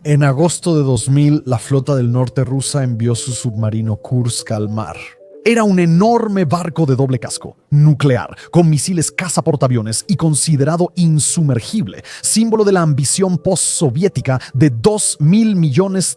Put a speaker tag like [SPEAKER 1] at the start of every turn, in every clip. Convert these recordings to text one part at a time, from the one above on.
[SPEAKER 1] En agosto de 2000, la flota del norte rusa envió su submarino Kursk al mar. Era un enorme barco de doble casco, nuclear, con misiles cazaportaaviones y considerado insumergible, símbolo de la ambición postsoviética de $2.000 millones.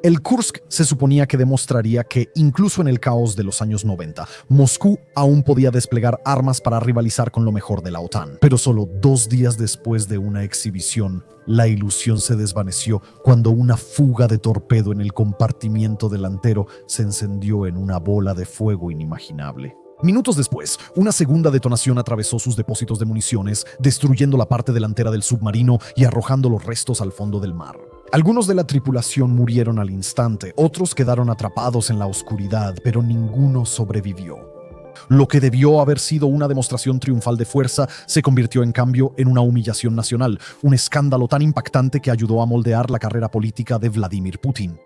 [SPEAKER 1] El Kursk se suponía que demostraría que, incluso en el caos de los años 90, Moscú aún podía desplegar armas para rivalizar con lo mejor de la OTAN. Pero solo 2 días después de una exhibición, la ilusión se desvaneció cuando una fuga de torpedo en el compartimiento delantero se encendió en una bola de fuego inimaginable. Minutos después, una segunda detonación atravesó sus depósitos de municiones, destruyendo la parte delantera del submarino y arrojando los restos al fondo del mar. Algunos de la tripulación murieron al instante, otros quedaron atrapados en la oscuridad, pero ninguno sobrevivió. Lo que debió haber sido una demostración triunfal de fuerza se convirtió en cambio en una humillación nacional, un escándalo tan impactante que ayudó a moldear la carrera política de Vladimir Putin.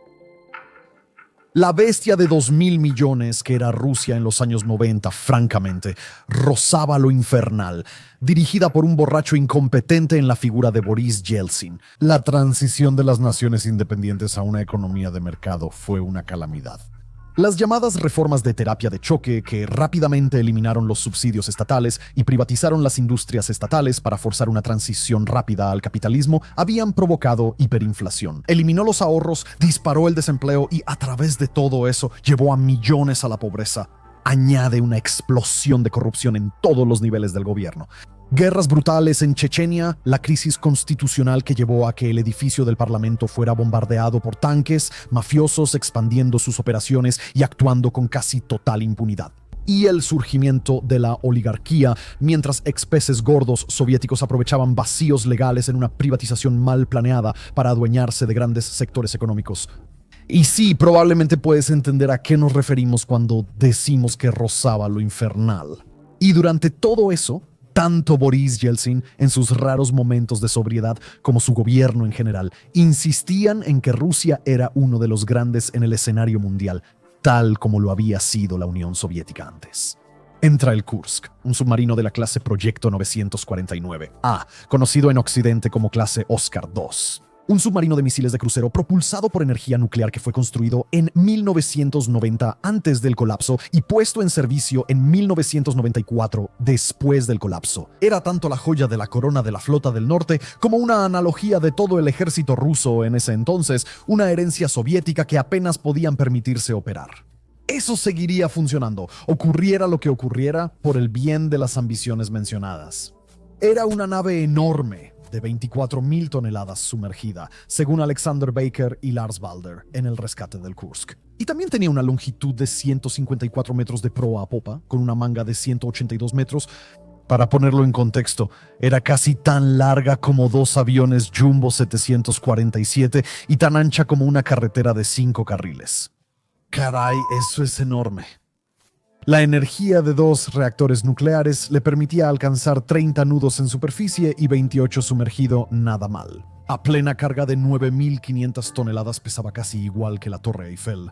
[SPEAKER 1] La bestia de 2.000 millones que era Rusia en los años 90, francamente, rozaba lo infernal, dirigida por un borracho incompetente en la figura de Boris Yeltsin. La transición de las naciones independientes a una economía de mercado fue una calamidad. Las llamadas reformas de terapia de choque, que rápidamente eliminaron los subsidios estatales y privatizaron las industrias estatales para forzar una transición rápida al capitalismo, habían provocado hiperinflación. Eliminó los ahorros, disparó el desempleo y, a través de todo eso, llevó a millones a la pobreza. Añade una explosión de corrupción en todos los niveles del gobierno. Guerras brutales en Chechenia, la crisis constitucional que llevó a que el edificio del Parlamento fuera bombardeado por tanques, mafiosos expandiendo sus operaciones y actuando con casi total impunidad. Y el surgimiento de la oligarquía, mientras expeces gordos soviéticos aprovechaban vacíos legales en una privatización mal planeada para adueñarse de grandes sectores económicos. Y sí, probablemente puedes entender a qué nos referimos cuando decimos que rozaba lo infernal. Y durante todo eso, tanto Boris Yeltsin, en sus raros momentos de sobriedad, como su gobierno en general, insistían en que Rusia era uno de los grandes en el escenario mundial, tal como lo había sido la Unión Soviética antes. Entra el Kursk, un submarino de la clase Proyecto 949A, conocido en Occidente como clase Oscar II. Un submarino de misiles de crucero propulsado por energía nuclear que fue construido en 1990 antes del colapso y puesto en servicio en 1994 después del colapso. Era tanto la joya de la corona de la flota del norte como una analogía de todo el ejército ruso en ese entonces, una herencia soviética que apenas podían permitirse operar. Eso seguiría funcionando, ocurriera lo que ocurriera, por el bien de las ambiciones mencionadas. Era una nave enorme, de 24.000 toneladas sumergida, según Alexander Baker y Lars Balder, en el rescate del Kursk. Y también tenía una longitud de 154 metros de proa a popa, con una manga de 182 metros. Para ponerlo en contexto, era casi tan larga como 2 aviones Jumbo 747 y tan ancha como una carretera de 5 carriles. Caray, eso es enorme. La energía de 2 reactores nucleares le permitía alcanzar 30 nudos en superficie y 28 sumergido, nada mal. A plena carga de 9.500 toneladas pesaba casi igual que la Torre Eiffel.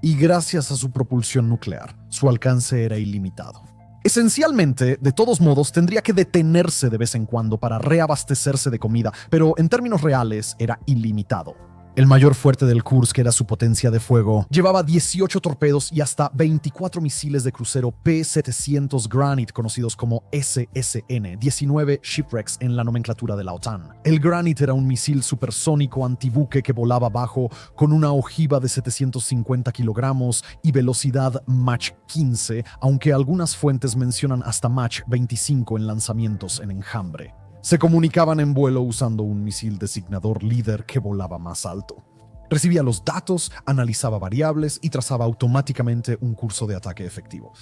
[SPEAKER 1] Y gracias a su propulsión nuclear, su alcance era ilimitado. Esencialmente, de todos modos, tendría que detenerse de vez en cuando para reabastecerse de comida, pero en términos reales era ilimitado. El mayor fuerte del Kursk era su potencia de fuego. Llevaba 18 torpedos y hasta 24 misiles de crucero P-700 Granit, conocidos como SSN, 19 shipwrecks en la nomenclatura de la OTAN. El Granit era un misil supersónico antibuque que volaba bajo con una ojiva de 750 kilogramos y velocidad Mach 15, aunque algunas fuentes mencionan hasta Mach 25 en lanzamientos en enjambre. Se comunicaban en vuelo usando un misil designador líder que volaba más alto. Recibía los datos, analizaba variables y trazaba automáticamente un curso de ataque efectivo.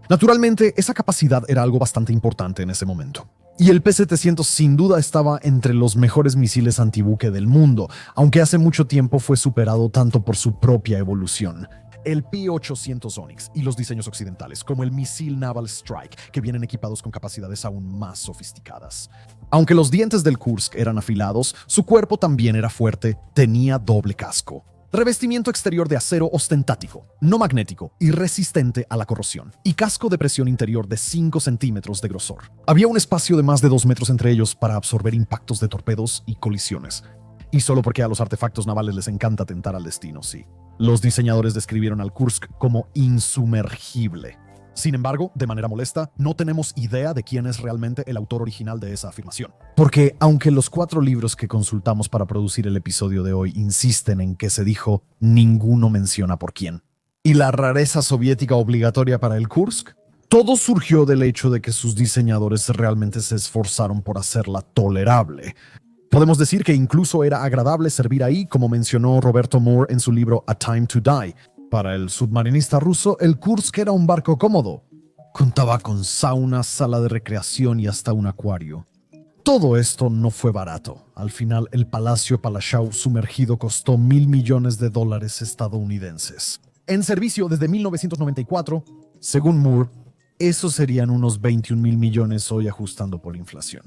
[SPEAKER 1] Naturalmente, esa capacidad era algo bastante importante en ese momento. Y el P-700 sin duda estaba entre los mejores misiles antibuque del mundo, aunque hace mucho tiempo fue superado tanto por su propia evolución. El P-800 Onyx y los diseños occidentales, como el misil Naval Strike, que vienen equipados con capacidades aún más sofisticadas. Aunque los dientes del Kursk eran afilados, su cuerpo también era fuerte, tenía doble casco. Revestimiento exterior de acero ostentático, no magnético y resistente a la corrosión. Y casco de presión interior de 5 centímetros de grosor. Había un espacio de más de 2 metros entre ellos para absorber impactos de torpedos y colisiones. Y solo porque a los artefactos navales les encanta tentar al destino, sí. Los diseñadores describieron al Kursk como insumergible. Sin embargo, de manera molesta, no tenemos idea de quién es realmente el autor original de esa afirmación. Porque aunque los 4 libros que consultamos para producir el episodio de hoy insisten en que se dijo, ninguno menciona por quién. ¿Y la rareza soviética obligatoria para el Kursk? Todo surgió del hecho de que sus diseñadores realmente se esforzaron por hacerla tolerable. Podemos decir que incluso era agradable servir ahí, como mencionó Roberto Moore en su libro A Time to Die. Para el submarinista ruso, el Kursk era un barco cómodo. Contaba con sauna, sala de recreación y hasta un acuario. Todo esto no fue barato. Al final, el Palacio Palaszczuk sumergido costó $1.000 millones estadounidenses. En servicio desde 1994, según Moore, eso serían unos 21.000 millones hoy ajustando por inflación.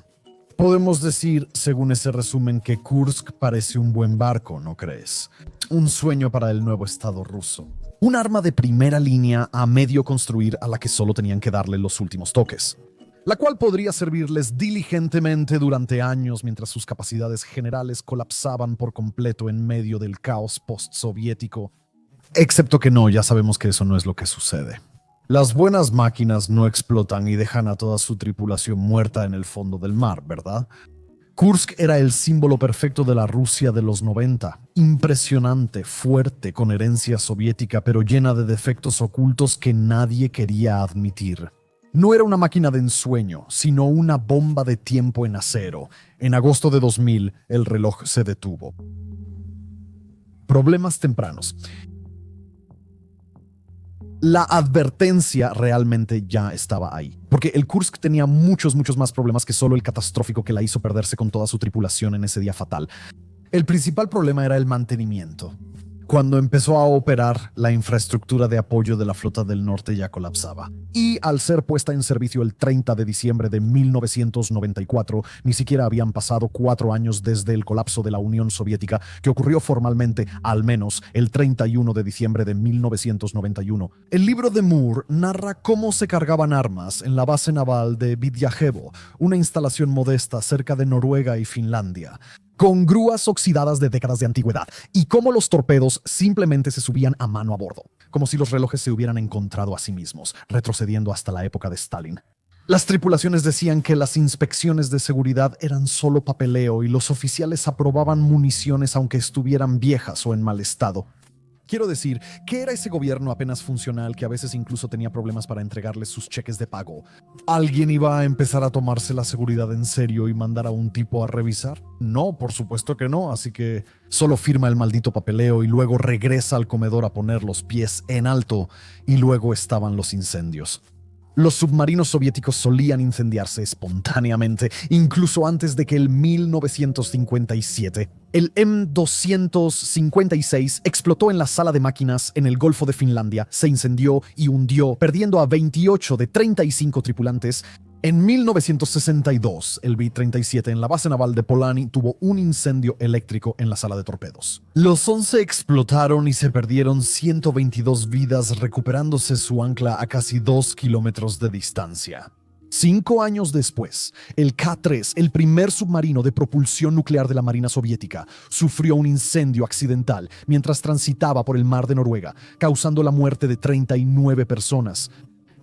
[SPEAKER 1] Podemos decir, según ese resumen, que Kursk parece un buen barco, ¿no crees? Un sueño para el nuevo Estado ruso. Un arma de primera línea a medio construir a la que solo tenían que darle los últimos toques, la cual podría servirles diligentemente durante años mientras sus capacidades generales colapsaban por completo en medio del caos postsoviético. Excepto que no, ya sabemos que eso no es lo que sucede. Las buenas máquinas no explotan y dejan a toda su tripulación muerta en el fondo del mar, ¿verdad? Kursk era el símbolo perfecto de la Rusia de los 90. Impresionante, fuerte, con herencia soviética, pero llena de defectos ocultos que nadie quería admitir. No era una máquina de ensueño, sino una bomba de tiempo en acero. En agosto de 2000, el reloj se detuvo. Problemas tempranos. La advertencia realmente ya estaba ahí, porque el Kursk tenía muchos más problemas que solo el catastrófico que la hizo perderse con toda su tripulación en ese día fatal. El principal problema era el mantenimiento. Cuando empezó a operar, la infraestructura de apoyo de la flota del norte ya colapsaba. Y al ser puesta en servicio el 30 de diciembre de 1994, ni siquiera habían pasado 4 años desde el colapso de la Unión Soviética, que ocurrió formalmente, al menos, el 31 de diciembre de 1991. El libro de Moore narra cómo se cargaban armas en la base naval de Vidyajevo, una instalación modesta cerca de Noruega y Finlandia, con grúas oxidadas de décadas de antigüedad, y cómo los torpedos simplemente se subían a mano a bordo, como si los relojes se hubieran encontrado a sí mismos, retrocediendo hasta la época de Stalin. Las tripulaciones decían que las inspecciones de seguridad eran solo papeleo y los oficiales aprobaban municiones aunque estuvieran viejas o en mal estado. Quiero decir, ¿qué era ese gobierno apenas funcional que a veces incluso tenía problemas para entregarles sus cheques de pago? ¿Alguien iba a empezar a tomarse la seguridad en serio y mandar a un tipo a revisar? No, por supuesto que no, así que solo firma el maldito papeleo y luego regresa al comedor a poner los pies en alto, y luego estaban los incendios. Los submarinos soviéticos solían incendiarse espontáneamente, incluso antes de que el 1957 el M256 explotó en la sala de máquinas en el Golfo de Finlandia, se incendió y hundió, perdiendo a 28 de 35 tripulantes. En 1962, el B-37 en la base naval de Polani tuvo un incendio eléctrico en la sala de torpedos. Los 11 explotaron y se perdieron 122 vidas, recuperándose su ancla a casi 2 kilómetros de distancia. 5 años después, el K-3, el primer submarino de propulsión nuclear de la Marina Soviética, sufrió un incendio accidental mientras transitaba por el mar de Noruega, causando la muerte de 39 personas.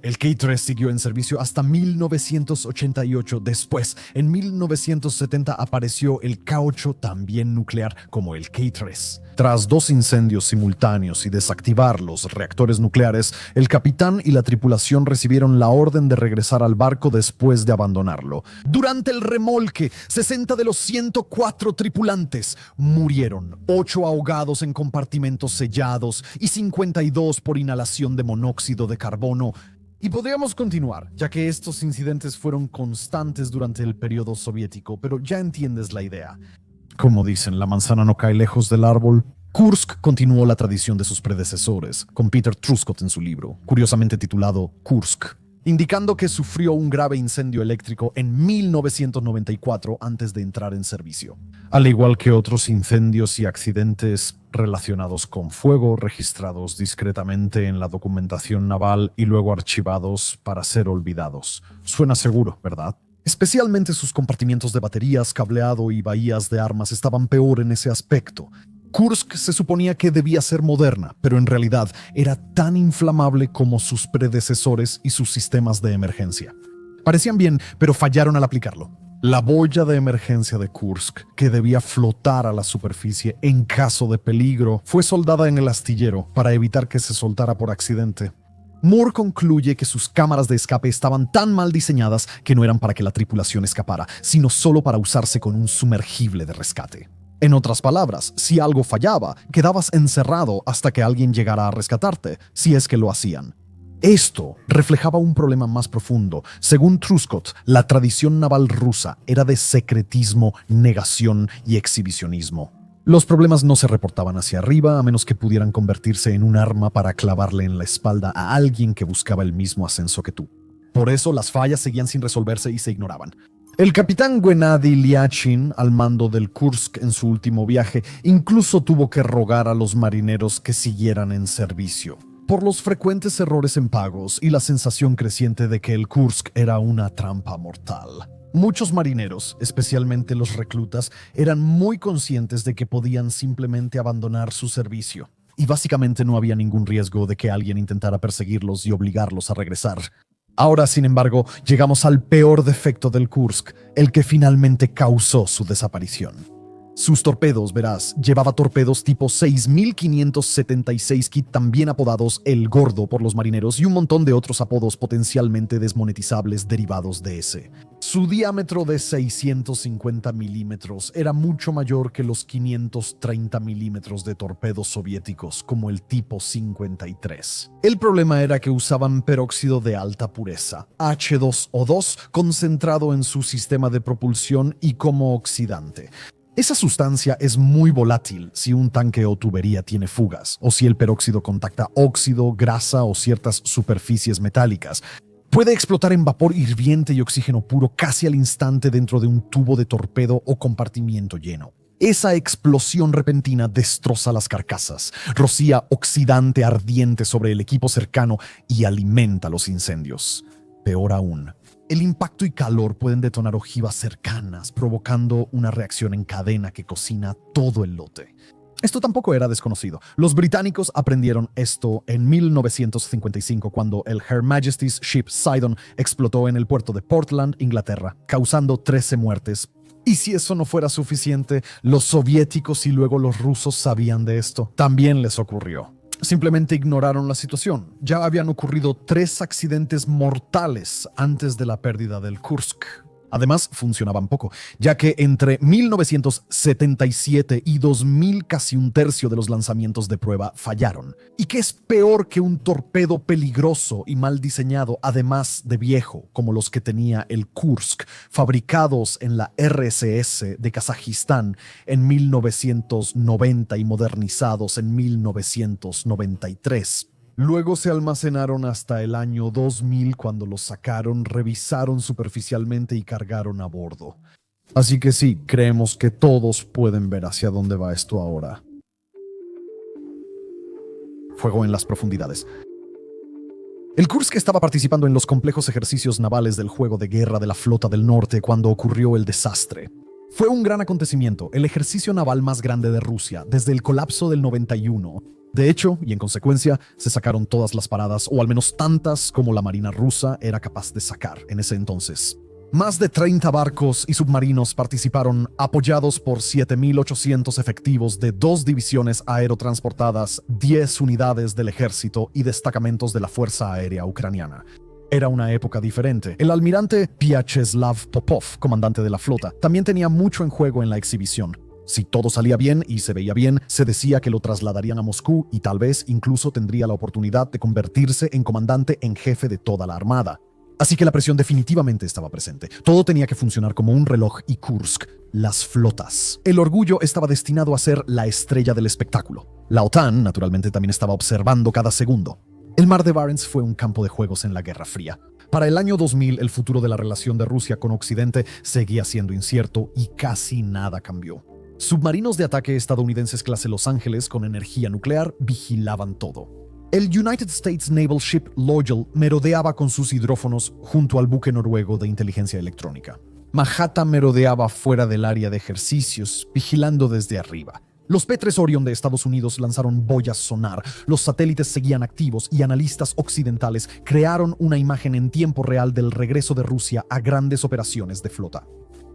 [SPEAKER 1] El K-3 siguió en servicio hasta 1988. Después, en 1970, apareció el K-8, también nuclear, como el K-3. Tras 2 incendios simultáneos y desactivar los reactores nucleares, el capitán y la tripulación recibieron la orden de regresar al barco después de abandonarlo. Durante el remolque, 60 de los 104 tripulantes murieron, 8 ahogados en compartimentos sellados y 52 por inhalación de monóxido de carbono. Y podríamos continuar, ya que estos incidentes fueron constantes durante el periodo soviético, pero ya entiendes la idea. Como dicen, la manzana no cae lejos del árbol. Kursk continuó la tradición de sus predecesores, con Peter Truscott en su libro, curiosamente titulado Kursk, indicando que sufrió un grave incendio eléctrico en 1994 antes de entrar en servicio, al igual que otros incendios y accidentes relacionados con fuego registrados discretamente en la documentación naval y luego archivados para ser olvidados. Suena seguro, ¿verdad? Especialmente sus compartimientos de baterías, cableado y bahías de armas estaban peor en ese aspecto. Kursk se suponía que debía ser moderna, pero en realidad era tan inflamable como sus predecesores y sus sistemas de emergencia. Parecían bien, pero fallaron al aplicarlo. La boya de emergencia de Kursk, que debía flotar a la superficie en caso de peligro, fue soldada en el astillero para evitar que se soltara por accidente. Moore concluye que sus cámaras de escape estaban tan mal diseñadas que no eran para que la tripulación escapara, sino solo para usarse con un sumergible de rescate. En otras palabras, si algo fallaba, quedabas encerrado hasta que alguien llegara a rescatarte, si es que lo hacían. Esto reflejaba un problema más profundo. Según Truscott, la tradición naval rusa era de secretismo, negación y exhibicionismo. Los problemas no se reportaban hacia arriba a menos que pudieran convertirse en un arma para clavarle en la espalda a alguien que buscaba el mismo ascenso que tú. Por eso las fallas seguían sin resolverse y se ignoraban. El capitán Gennady Lyachin, al mando del Kursk en su último viaje, incluso tuvo que rogar a los marineros que siguieran en servicio. Por los frecuentes errores en pagos y la sensación creciente de que el Kursk era una trampa mortal. Muchos marineros, especialmente los reclutas, eran muy conscientes de que podían simplemente abandonar su servicio, y básicamente no había ningún riesgo de que alguien intentara perseguirlos y obligarlos a regresar. Ahora, sin embargo, llegamos al peor defecto del Kursk, el que finalmente causó su desaparición. Sus torpedos, verás, llevaba torpedos tipo 6576 Kit, también apodados El Gordo por los marineros, y un montón de otros apodos potencialmente desmonetizables derivados de ese. Su diámetro de 650 milímetros era mucho mayor que los 530 milímetros de torpedos soviéticos, como el tipo 53. El problema era que usaban peróxido de alta pureza, H2O2, concentrado en su sistema de propulsión y como oxidante. Esa sustancia es muy volátil si un tanque o tubería tiene fugas, o si el peróxido contacta óxido, grasa o ciertas superficies metálicas. Puede explotar en vapor hirviente y oxígeno puro casi al instante dentro de un tubo de torpedo o compartimiento lleno. Esa explosión repentina destroza las carcasas, rocía oxidante ardiente sobre el equipo cercano y alimenta los incendios. Peor aún, el impacto y calor pueden detonar ojivas cercanas, provocando una reacción en cadena que cocina todo el lote. Esto tampoco era desconocido. Los británicos aprendieron esto en 1955 cuando el Her Majesty's Ship Sidon explotó en el puerto de Portland, Inglaterra, causando 13 muertes. Y si eso no fuera suficiente, los soviéticos y luego los rusos sabían de esto. También les ocurrió. Simplemente ignoraron la situación. Ya habían ocurrido 3 accidentes mortales antes de la pérdida del Kursk. Además, funcionaban poco, ya que entre 1977 y 2000 casi un tercio de los lanzamientos de prueba fallaron. ¿Y qué es peor que un torpedo peligroso y mal diseñado, además de viejo, como los que tenía el Kursk, fabricados en la RSS de Kazajistán en 1990 y modernizados en 1993? Luego se almacenaron hasta el año 2000 cuando los sacaron, revisaron superficialmente y cargaron a bordo. Así que sí, creemos que todos pueden ver hacia dónde va esto ahora. Fuego en las profundidades. El Kursk estaba participando en los complejos ejercicios navales del juego de guerra de la Flota del Norte cuando ocurrió el desastre. Fue un gran acontecimiento, el ejercicio naval más grande de Rusia desde el colapso del 91. De hecho, y en consecuencia, se sacaron todas las paradas, o al menos tantas como la Marina rusa era capaz de sacar en ese entonces. Más de 30 barcos y submarinos participaron, apoyados por 7.800 efectivos de 2 divisiones aerotransportadas, 10 unidades del ejército y destacamentos de la Fuerza Aérea Ucraniana. Era una época diferente. El almirante Vyacheslav Popov, comandante de la flota, también tenía mucho en juego en la exhibición. Si todo salía bien y se veía bien, se decía que lo trasladarían a Moscú y tal vez incluso tendría la oportunidad de convertirse en comandante en jefe de toda la armada. Así que la presión definitivamente estaba presente. Todo tenía que funcionar como un reloj y Kursk, las flotas. El orgullo estaba destinado a ser la estrella del espectáculo. La OTAN, naturalmente, también estaba observando cada segundo. El mar de Barents fue un campo de juegos en la Guerra Fría. Para el año 2000, el futuro de la relación de Rusia con Occidente seguía siendo incierto y casi nada cambió. Submarinos de ataque estadounidenses clase Los Ángeles con energía nuclear vigilaban todo. El United States Naval Ship Loyal merodeaba con sus hidrófonos junto al buque noruego de inteligencia electrónica. Manhattan merodeaba fuera del área de ejercicios, vigilando desde arriba. Los P-3 Orion de Estados Unidos lanzaron boyas sonar, los satélites seguían activos y analistas occidentales crearon una imagen en tiempo real del regreso de Rusia a grandes operaciones de flota.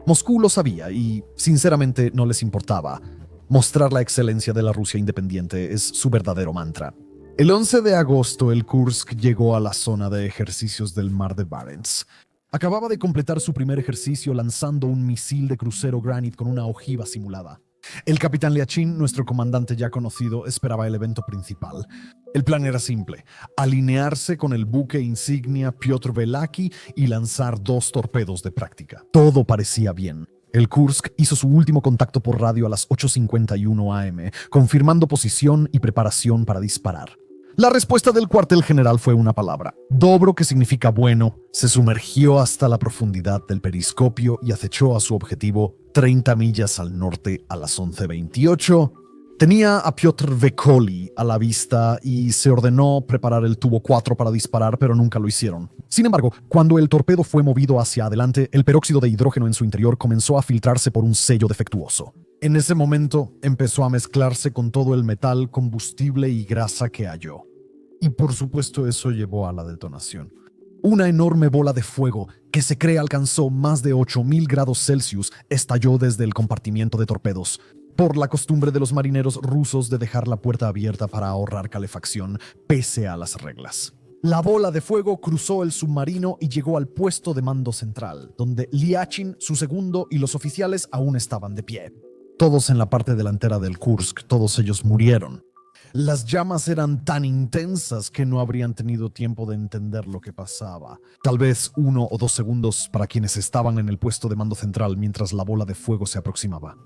[SPEAKER 1] Moscú lo sabía y, sinceramente, no les importaba. Mostrar la excelencia de la Rusia independiente es su verdadero mantra. El 11 de agosto, el Kursk llegó a la zona de ejercicios del mar de Barents. Acababa de completar su primer ejercicio lanzando un misil de crucero Granite con una ojiva simulada. El capitán Liachin, nuestro comandante ya conocido, esperaba el evento principal. El plan era simple: alinearse con el buque insignia Piotr Velaki y lanzar 2 torpedos de práctica. Todo parecía bien. El Kursk hizo su último contacto por radio a las 8:51 am, confirmando posición y preparación para disparar. La respuesta del cuartel general fue una palabra: Dobro, que significa bueno. Se sumergió hasta la profundidad del periscopio y acechó a su objetivo 30 millas al norte a las 11:28. Tenía a Piotr Vekoli a la vista y se ordenó preparar el tubo 4 para disparar, pero nunca lo hicieron. Sin embargo, cuando el torpedo fue movido hacia adelante, el peróxido de hidrógeno en su interior comenzó a filtrarse por un sello defectuoso. En ese momento empezó a mezclarse con todo el metal, combustible y grasa que halló. Y por supuesto eso llevó a la detonación. Una enorme bola de fuego, que se cree alcanzó más de 8000 grados Celsius, estalló desde el compartimiento de torpedos, por la costumbre de los marineros rusos de dejar la puerta abierta para ahorrar calefacción, pese a las reglas. La bola de fuego cruzó el submarino y llegó al puesto de mando central, donde Liachin, su segundo y los oficiales aún estaban de pie. Todos en la parte delantera del Kursk, todos ellos murieron. Las llamas eran tan intensas que no habrían tenido tiempo de entender lo que pasaba. Tal vez 1 o 2 segundos para quienes estaban en el puesto de mando central mientras la bola de fuego se aproximaba.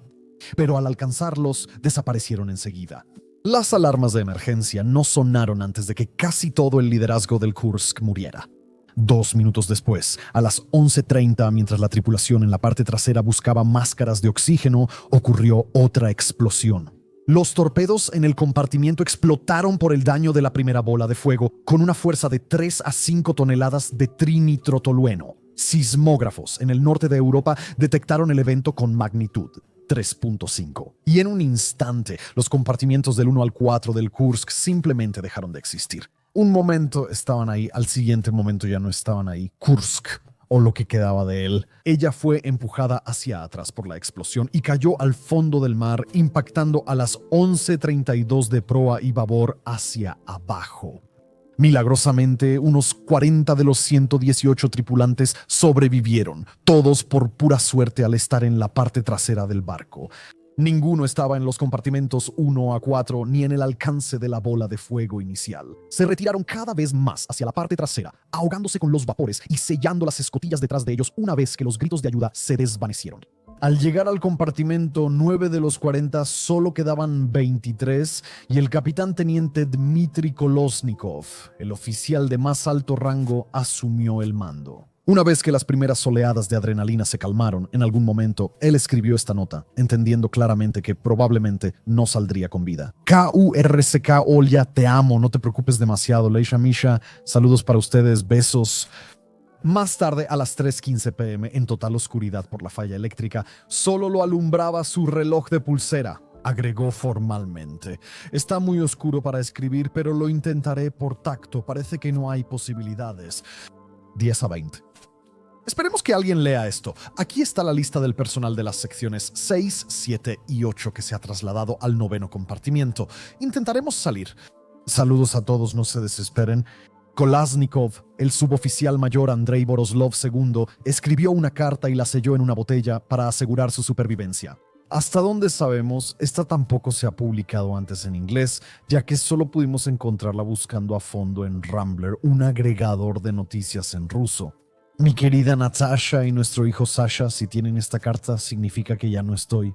[SPEAKER 1] Pero al alcanzarlos, desaparecieron enseguida. Las alarmas de emergencia no sonaron antes de que casi todo el liderazgo del Kursk muriera. 2 minutos después, a las 11:30, mientras la tripulación en la parte trasera buscaba máscaras de oxígeno, ocurrió otra explosión. Los torpedos en el compartimiento explotaron por el daño de la primera bola de fuego, con una fuerza de 3 a 5 toneladas de trinitrotolueno. Sismógrafos en el norte de Europa detectaron el evento con magnitud 3.5. Y en un instante, los compartimientos del 1 al 4 del Kursk simplemente dejaron de existir. Un momento estaban ahí, al siguiente momento ya no estaban ahí. Kursk, o lo que quedaba de él. Ella fue empujada hacia atrás por la explosión y cayó al fondo del mar, impactando a las 11:32 de proa y babor hacia abajo. Milagrosamente, unos 40 de los 118 tripulantes sobrevivieron, todos por pura suerte al estar en la parte trasera del barco. Ninguno estaba en los compartimentos 1 a 4 ni en el alcance de la bola de fuego inicial. Se retiraron cada vez más hacia la parte trasera, ahogándose con los vapores y sellando las escotillas detrás de ellos una vez que los gritos de ayuda se desvanecieron. Al llegar al compartimento, 9 de los 40 solo quedaban 23 y el capitán teniente Dmitry Kolosnikov, el oficial de más alto rango, asumió el mando. Una vez que las primeras oleadas de adrenalina se calmaron, en algún momento, él escribió esta nota, entendiendo claramente que probablemente no saldría con vida. KURSK, Olya, te amo, no te preocupes demasiado. Leisha Misha, saludos para ustedes, besos. Más tarde, a las 3:15 p.m., en total oscuridad por la falla eléctrica, solo lo alumbraba su reloj de pulsera. Agregó formalmente: está muy oscuro para escribir, pero lo intentaré por tacto. Parece que no hay posibilidades. 10:20. Esperemos que alguien lea esto. Aquí está la lista del personal de las secciones 6, 7 y 8 que se ha trasladado al 9º compartimiento. Intentaremos salir. Saludos a todos, no se desesperen. Kolásnikov, el suboficial mayor Andrei Boroslov II, escribió una carta y la selló en una botella para asegurar su supervivencia. Hasta donde sabemos, esta tampoco se ha publicado antes en inglés, ya que solo pudimos encontrarla buscando a fondo en Rambler, un agregador de noticias en ruso. Mi querida Natasha y nuestro hijo Sasha, si tienen esta carta, significa que ya no estoy.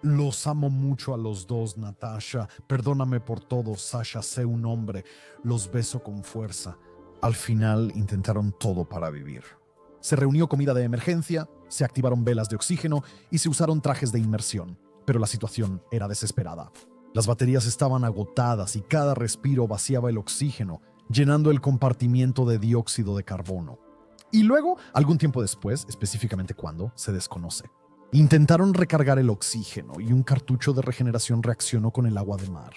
[SPEAKER 1] Los amo mucho a los dos, Natasha. Perdóname por todo, Sasha, sé un hombre. Los beso con fuerza. Al final intentaron todo para vivir. Se reunió comida de emergencia, se activaron velas de oxígeno y se usaron trajes de inmersión. Pero la situación era desesperada. Las baterías estaban agotadas y cada respiro vaciaba el oxígeno, llenando el compartimiento de dióxido de carbono. Y luego, algún tiempo después, específicamente cuándo, se desconoce. Intentaron recargar el oxígeno y un cartucho de regeneración reaccionó con el agua de mar.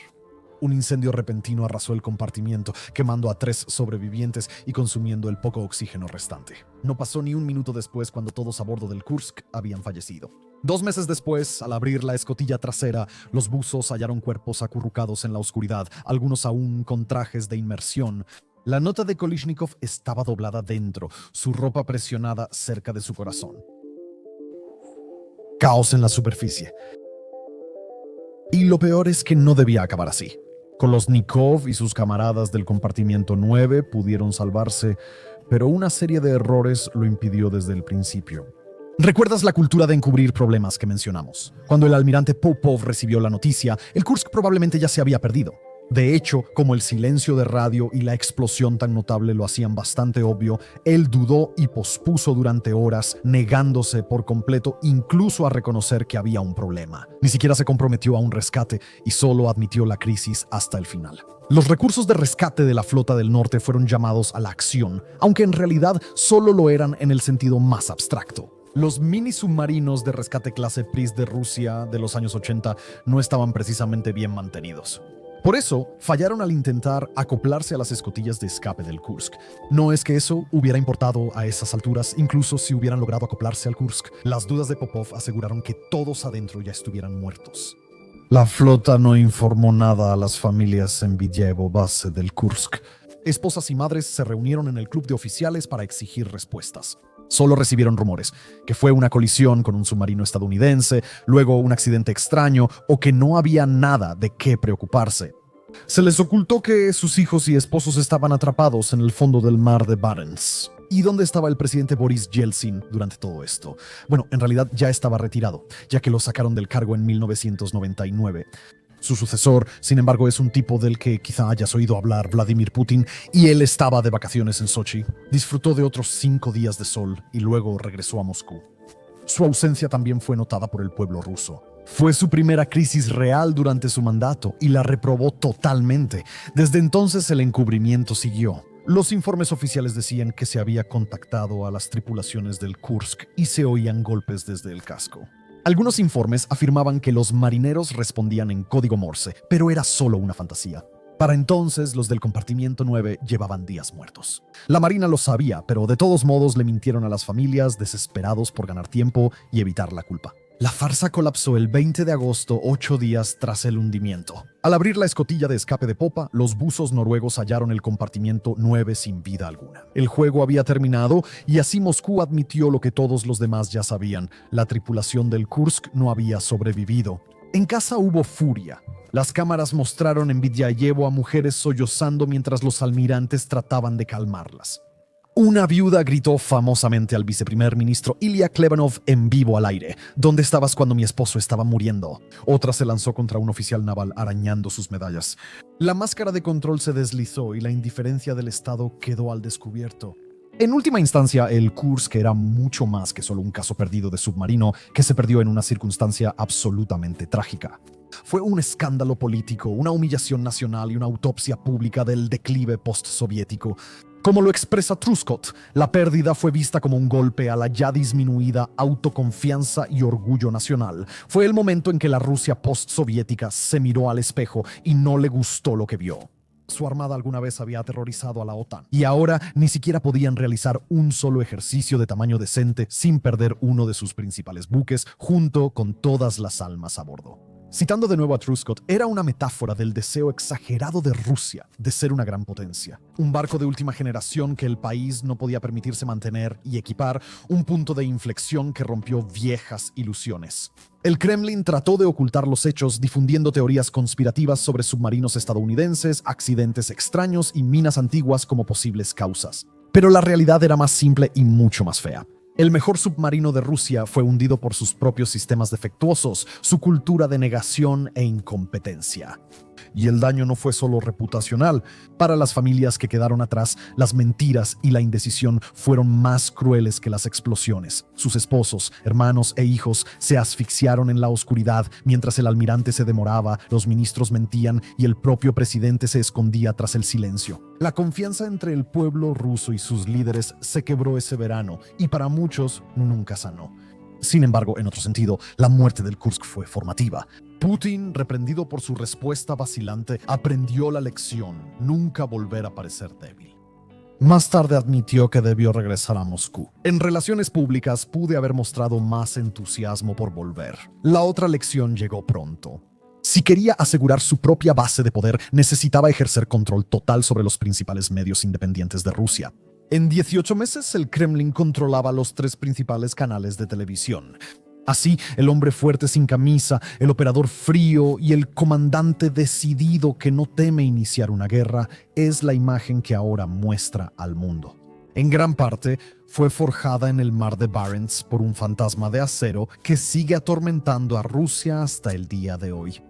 [SPEAKER 1] Un incendio repentino arrasó el compartimiento, quemando a 3 sobrevivientes y consumiendo el poco oxígeno restante. No pasó ni un minuto después cuando todos a bordo del Kursk habían fallecido. 2 meses después, al abrir la escotilla trasera, los buzos hallaron cuerpos acurrucados en la oscuridad, algunos aún con trajes de inmersión. La nota de Kolishnikov estaba doblada dentro, su ropa presionada cerca de su corazón. Caos en la superficie. Y lo peor es que no debía acabar así. Kolosnikov y sus camaradas del compartimiento 9 pudieron salvarse, pero una serie de errores lo impidió desde el principio. ¿Recuerdas la cultura de encubrir problemas que mencionamos? Cuando el almirante Popov recibió la noticia, el Kursk probablemente ya se había perdido. De hecho, como el silencio de radio y la explosión tan notable lo hacían bastante obvio, él dudó y pospuso durante horas, negándose por completo incluso a reconocer que había un problema. Ni siquiera se comprometió a un rescate y solo admitió la crisis hasta el final. Los recursos de rescate de la flota del norte fueron llamados a la acción, aunque en realidad solo lo eran en el sentido más abstracto. Los mini submarinos de rescate clase Pris de Rusia de los años 80 no estaban precisamente bien mantenidos. Por eso, fallaron al intentar acoplarse a las escotillas de escape del Kursk. No es que eso hubiera importado a esas alturas, incluso si hubieran logrado acoplarse al Kursk. Las dudas de Popov aseguraron que todos adentro ya estuvieran muertos. La flota no informó nada a las familias en Vidyevo, base del Kursk. Esposas y madres se reunieron en el club de oficiales para exigir respuestas. Solo recibieron rumores, que fue una colisión con un submarino estadounidense, luego un accidente extraño o que no había nada de qué preocuparse. Se les ocultó que sus hijos y esposos estaban atrapados en el fondo del mar de Barents. ¿Y dónde estaba el presidente Boris Yeltsin durante todo esto? Bueno, en realidad ya estaba retirado, ya que lo sacaron del cargo en 1999. Su sucesor, sin embargo, es un tipo del que quizá hayas oído hablar, Vladimir Putin, y él estaba de vacaciones en Sochi. Disfrutó de otros 5 días de sol y luego regresó a Moscú. Su ausencia también fue notada por el pueblo ruso. Fue su primera crisis real durante su mandato y la reprobó totalmente. Desde entonces el encubrimiento siguió. Los informes oficiales decían que se había contactado a las tripulaciones del Kursk y se oían golpes desde el casco. Algunos informes afirmaban que los marineros respondían en código Morse, pero era solo una fantasía. Para entonces, los del compartimiento 9 llevaban días muertos. La Marina lo sabía, pero de todos modos le mintieron a las familias, desesperados por ganar tiempo y evitar la culpa. La farsa colapsó el 20 de agosto, 8 días tras el hundimiento. Al abrir la escotilla de escape de popa, los buzos noruegos hallaron el compartimiento 9 sin vida alguna. El juego había terminado y así Moscú admitió lo que todos los demás ya sabían. La tripulación del Kursk no había sobrevivido. En casa hubo furia. Las cámaras mostraron en Vidyayevo a mujeres sollozando mientras los almirantes trataban de calmarlas. Una viuda gritó famosamente al viceprimer ministro Ilya Klebanov en vivo al aire: ¿Dónde estabas cuando mi esposo estaba muriendo? Otra se lanzó contra un oficial naval arañando sus medallas. La máscara de control se deslizó y la indiferencia del Estado quedó al descubierto. En última instancia, el Kursk era mucho más que solo un caso perdido de submarino que se perdió en una circunstancia absolutamente trágica. Fue un escándalo político, una humillación nacional y una autopsia pública del declive postsoviético. Como lo expresa Truscott, la pérdida fue vista como un golpe a la ya disminuida autoconfianza y orgullo nacional. Fue el momento en que la Rusia postsoviética se miró al espejo y no le gustó lo que vio. Su armada alguna vez había aterrorizado a la OTAN y ahora ni siquiera podían realizar un solo ejercicio de tamaño decente sin perder uno de sus principales buques junto con todas las almas a bordo. Citando de nuevo a Truscott, era una metáfora del deseo exagerado de Rusia de ser una gran potencia. Un barco de última generación que el país no podía permitirse mantener y equipar, un punto de inflexión que rompió viejas ilusiones. El Kremlin trató de ocultar los hechos, difundiendo teorías conspirativas sobre submarinos estadounidenses, accidentes extraños y minas antiguas como posibles causas. Pero la realidad era más simple y mucho más fea. El mejor submarino de Rusia fue hundido por sus propios sistemas defectuosos, su cultura de negación e incompetencia. Y el daño no fue solo reputacional. Para las familias que quedaron atrás, las mentiras y la indecisión fueron más crueles que las explosiones. Sus esposos, hermanos e hijos se asfixiaron en la oscuridad mientras el almirante se demoraba, los ministros mentían y el propio presidente se escondía tras el silencio. La confianza entre el pueblo ruso y sus líderes se quebró ese verano y para muchos nunca sanó. Sin embargo, en otro sentido, la muerte del Kursk fue formativa. Putin, reprendido por su respuesta vacilante, aprendió la lección: nunca volver a parecer débil. Más tarde admitió que debió regresar a Moscú. En relaciones públicas pude haber mostrado más entusiasmo por volver. La otra lección llegó pronto. Si quería asegurar su propia base de poder, necesitaba ejercer control total sobre los principales medios independientes de Rusia. En 18 meses, el Kremlin controlaba los 3 principales canales de televisión. Así, el hombre fuerte sin camisa, el operador frío y el comandante decidido que no teme iniciar una guerra es la imagen que ahora muestra al mundo. En gran parte, fue forjada en el mar de Barents por un fantasma de acero que sigue atormentando a Rusia hasta el día de hoy.